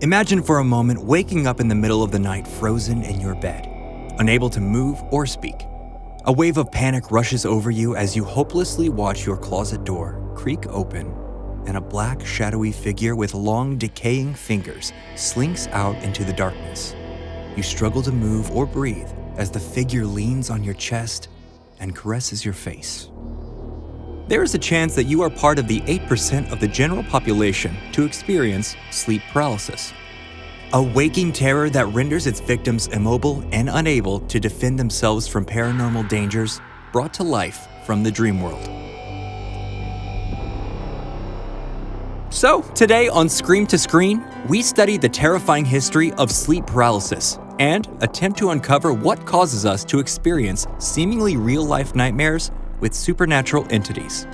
Imagine for a moment waking up in the middle of the night frozen in your bed, unable to move or speak. A wave of panic rushes over you as you hopelessly watch your closet door creak open and a black, shadowy figure with long, decaying fingers slinks out into the darkness. You struggle to move or breathe as the figure leans on your chest and caresses your face. There is a chance that you are part of the 8% of the general population to experience sleep paralysis, a waking terror that renders its victims immobile and unable to defend themselves from paranormal dangers brought to life from the dream world. So, today on Scream to Screen, we study the terrifying history of sleep paralysis and attempt to uncover what causes us to experience seemingly real-life nightmares with supernatural entities.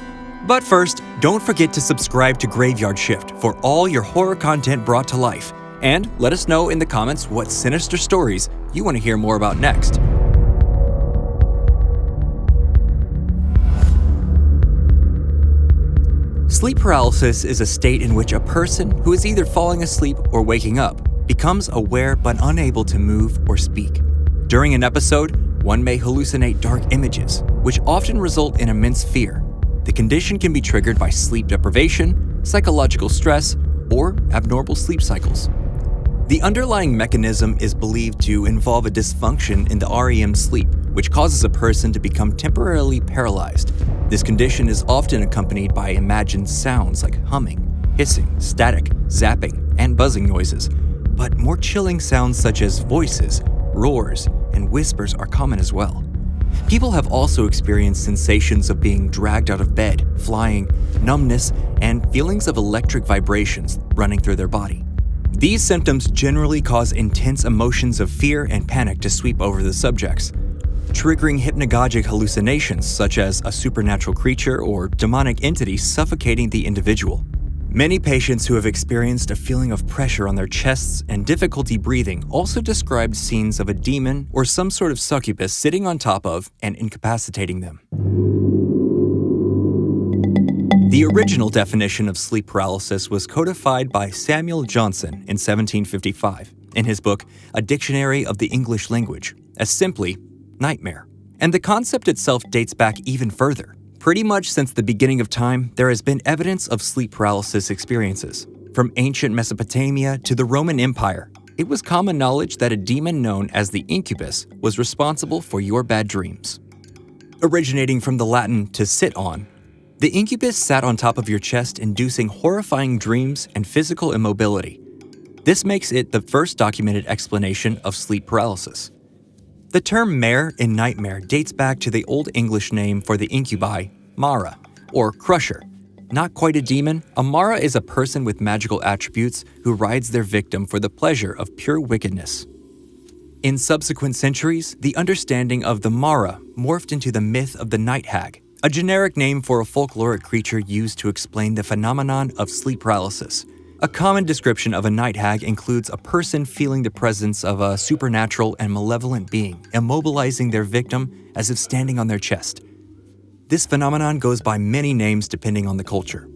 But first, don't forget to subscribe to Graveyard Shift for all your horror content brought to life, and let us know in the comments what sinister stories you want to hear more about next. Sleep paralysis is a state in which a person who is either falling asleep or waking up becomes aware but unable to move or speak. During an episode, one may hallucinate dark images, which often result in immense fear. The condition can be triggered by sleep deprivation, psychological stress, or abnormal sleep cycles. The underlying mechanism is believed to involve a dysfunction in the REM sleep, which causes a person to become temporarily paralyzed. This condition is often accompanied by imagined sounds like humming, hissing, static, zapping, and buzzing noises. But more chilling sounds such as voices, roars, and whispers are common as well. People have also experienced sensations of being dragged out of bed, flying, numbness, and feelings of electric vibrations running through their body. These symptoms generally cause intense emotions of fear and panic to sweep over the subjects, triggering hypnagogic hallucinations such as a supernatural creature or demonic entity suffocating the individual. Many patients who have experienced a feeling of pressure on their chests and difficulty breathing also described scenes of a demon or some sort of succubus sitting on top of and incapacitating them. The original definition of sleep paralysis was codified by Samuel Johnson in 1755 in his book A Dictionary of the English Language as simply nightmare. And the concept itself dates back even further. Pretty much since the beginning of time, there has been evidence of sleep paralysis experiences. From ancient Mesopotamia to the Roman Empire, it was common knowledge that a demon known as the incubus was responsible for your bad dreams. Originating from the Latin to sit on, the incubus sat on top of your chest, inducing horrifying dreams and physical immobility. This makes it the first documented explanation of sleep paralysis. The term mare in nightmare dates back to the Old English name for the incubi, Mara, or crusher. Not quite a demon, a Mara is a person with magical attributes who rides their victim for the pleasure of pure wickedness. In subsequent centuries, the understanding of the Mara morphed into the myth of the night hag, a generic name for a folkloric creature used to explain the phenomenon of sleep paralysis. A common description of a night hag includes a person feeling the presence of a supernatural and malevolent being, immobilizing their victim as if standing on their chest. This phenomenon goes by many names depending on the culture.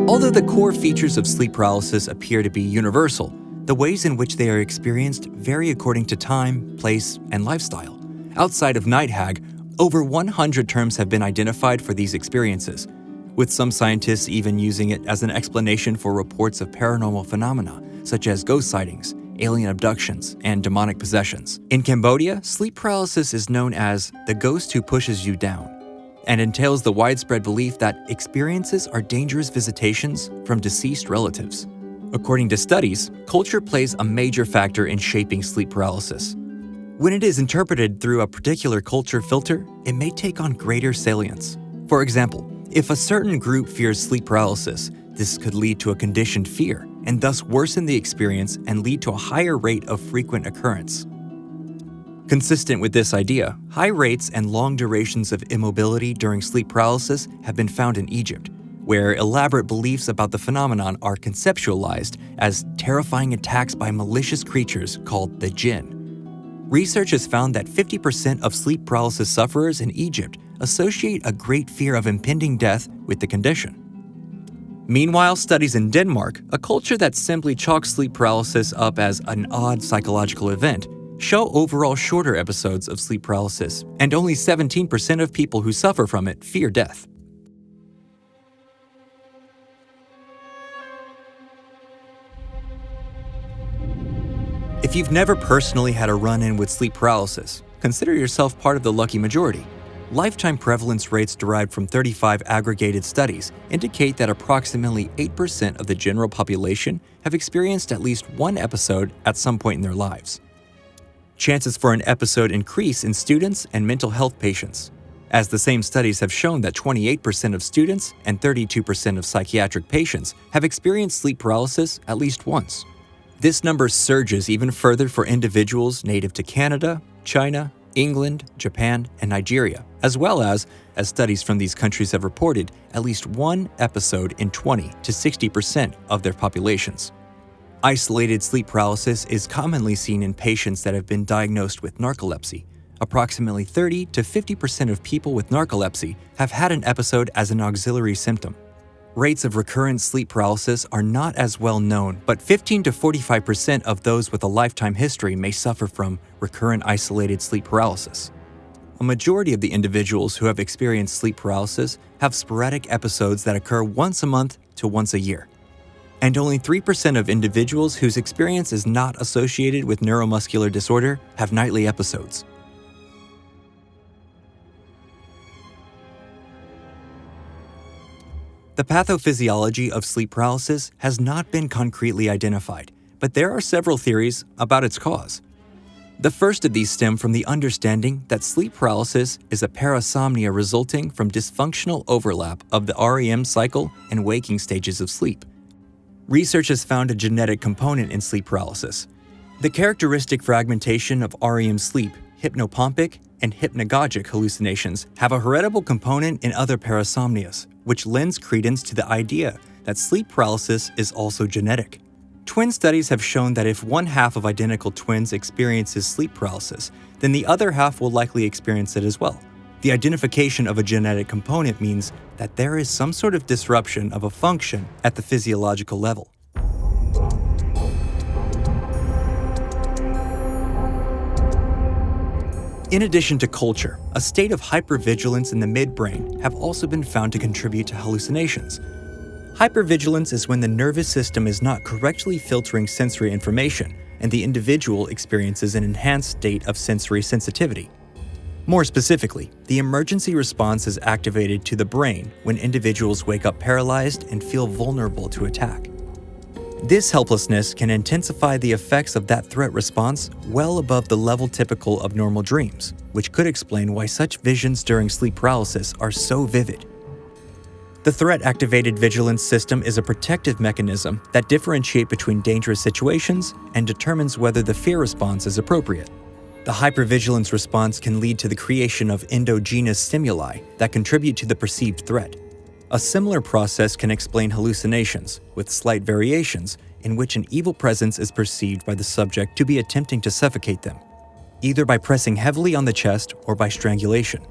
Although the core features of sleep paralysis appear to be universal, the ways in which they are experienced vary according to time, place, and lifestyle. Outside of night hag, over 100 terms have been identified for these experiences, with some scientists even using it as an explanation for reports of paranormal phenomena, such as ghost sightings, alien abductions, and demonic possessions. In Cambodia, sleep paralysis is known as the ghost who pushes you down, and entails the widespread belief that experiences are dangerous visitations from deceased relatives. According to studies, culture plays a major factor in shaping sleep paralysis. When it is interpreted through a particular culture filter, it may take on greater salience. For example, if a certain group fears sleep paralysis, this could lead to a conditioned fear, and thus worsen the experience and lead to a higher rate of frequent occurrence. Consistent with this idea, high rates and long durations of immobility during sleep paralysis have been found in Egypt, where elaborate beliefs about the phenomenon are conceptualized as terrifying attacks by malicious creatures called the jinn. Research has found that 50% of sleep paralysis sufferers in Egypt associate a great fear of impending death with the condition. Meanwhile, studies in Denmark, a culture that simply chalks sleep paralysis up as an odd psychological event, show overall shorter episodes of sleep paralysis, and only 17% of people who suffer from it fear death. If you've never personally had a run-in with sleep paralysis, consider yourself part of the lucky majority. Lifetime prevalence rates derived from 35 aggregated studies indicate that approximately 8% of the general population have experienced at least one episode at some point in their lives. Chances for an episode increase in students and mental health patients, as the same studies have shown that 28% of students and 32% of psychiatric patients have experienced sleep paralysis at least once. This number surges even further for individuals native to Canada, China, England, Japan, and Nigeria, as well as studies from these countries have reported, at least one episode in 20 to 60% of their populations. Isolated sleep paralysis is commonly seen in patients that have been diagnosed with narcolepsy. Approximately 30 to 50% of people with narcolepsy have had an episode as an auxiliary symptom. Rates of recurrent sleep paralysis are not as well known, but 15 to 45% of those with a lifetime history may suffer from recurrent isolated sleep paralysis. A majority of the individuals who have experienced sleep paralysis have sporadic episodes that occur once a month to once a year. And only 3% of individuals whose experience is not associated with neuromuscular disorder have nightly episodes. The pathophysiology of sleep paralysis has not been concretely identified, but there are several theories about its cause. The first of these stem from the understanding that sleep paralysis is a parasomnia resulting from dysfunctional overlap of the REM cycle and waking stages of sleep. Research has found a genetic component in sleep paralysis. The characteristic fragmentation of REM sleep, hypnopompic, and hypnagogic hallucinations have a heritable component in other parasomnias, which lends credence to the idea that sleep paralysis is also genetic. Twin studies have shown that if one half of identical twins experiences sleep paralysis, then the other half will likely experience it as well. The identification of a genetic component means that there is some sort of disruption of a function at the physiological level. In addition to culture, a state of hypervigilance in the midbrain have also been found to contribute to hallucinations. Hypervigilance is when the nervous system is not correctly filtering sensory information and the individual experiences an enhanced state of sensory sensitivity. More specifically, the emergency response is activated to the brain when individuals wake up paralyzed and feel vulnerable to attack. This helplessness can intensify the effects of that threat response well above the level typical of normal dreams, which could explain why such visions during sleep paralysis are so vivid. The threat-activated vigilance system is a protective mechanism that differentiates between dangerous situations and determines whether the fear response is appropriate. The hypervigilance response can lead to the creation of endogenous stimuli that contribute to the perceived threat. A similar process can explain hallucinations, with slight variations in which an evil presence is perceived by the subject to be attempting to suffocate them, either by pressing heavily on the chest or by strangulation.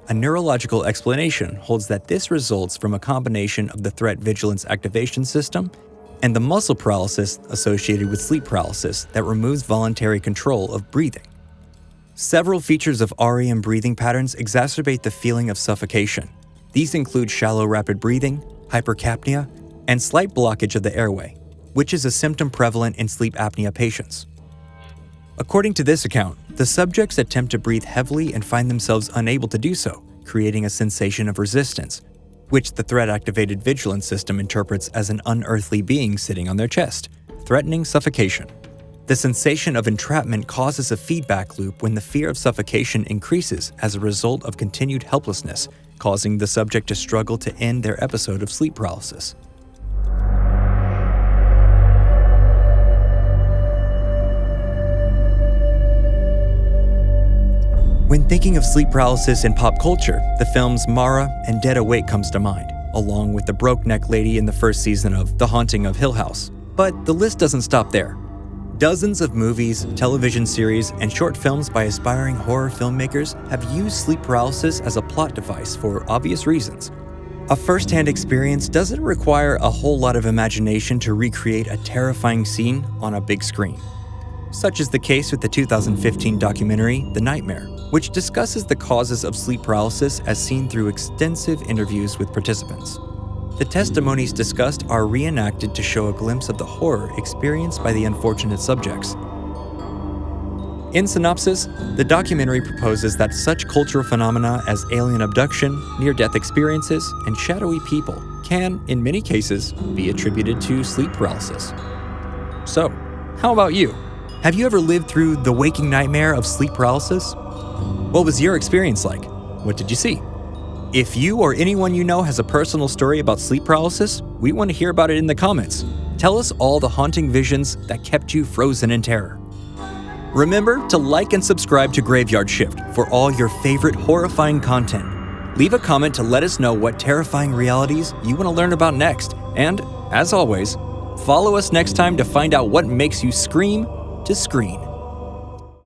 A neurological explanation holds that this results from a combination of the threat vigilance activation system and the muscle paralysis associated with sleep paralysis that removes voluntary control of breathing. Several features of REM breathing patterns exacerbate the feeling of suffocation. These include shallow rapid breathing, hypercapnia, and slight blockage of the airway, which is a symptom prevalent in sleep apnea patients. According to this account, the subjects attempt to breathe heavily and find themselves unable to do so, creating a sensation of resistance, which the threat-activated vigilance system interprets as an unearthly being sitting on their chest, threatening suffocation. The sensation of entrapment causes a feedback loop when the fear of suffocation increases as a result of continued helplessness, causing the subject to struggle to end their episode of sleep paralysis. When thinking of sleep paralysis in pop culture, the films Mara and Dead Awake comes to mind, along with the broke-neck lady in the first season of The Haunting of Hill House. But the list doesn't stop there. Dozens of movies, television series, and short films by aspiring horror filmmakers have used sleep paralysis as a plot device for obvious reasons. A first-hand experience doesn't require a whole lot of imagination to recreate a terrifying scene on a big screen. Such is the case with the 2015 documentary The Nightmare, which discusses the causes of sleep paralysis as seen through extensive interviews with participants. The testimonies discussed are reenacted to show a glimpse of the horror experienced by the unfortunate subjects. In synopsis, the documentary proposes that such cultural phenomena as alien abduction, near-death experiences, and shadowy people can, in many cases, be attributed to sleep paralysis. So, how about you? Have you ever lived through the waking nightmare of sleep paralysis? What was your experience like? What did you see? If you or anyone you know has a personal story about sleep paralysis, we want to hear about it in the comments. Tell us all the haunting visions that kept you frozen in terror. Remember to like and subscribe to Graveyard Shift for all your favorite horrifying content. Leave a comment to let us know what terrifying realities you want to learn about next. And, as always, follow us next time to find out what makes you scream to screen.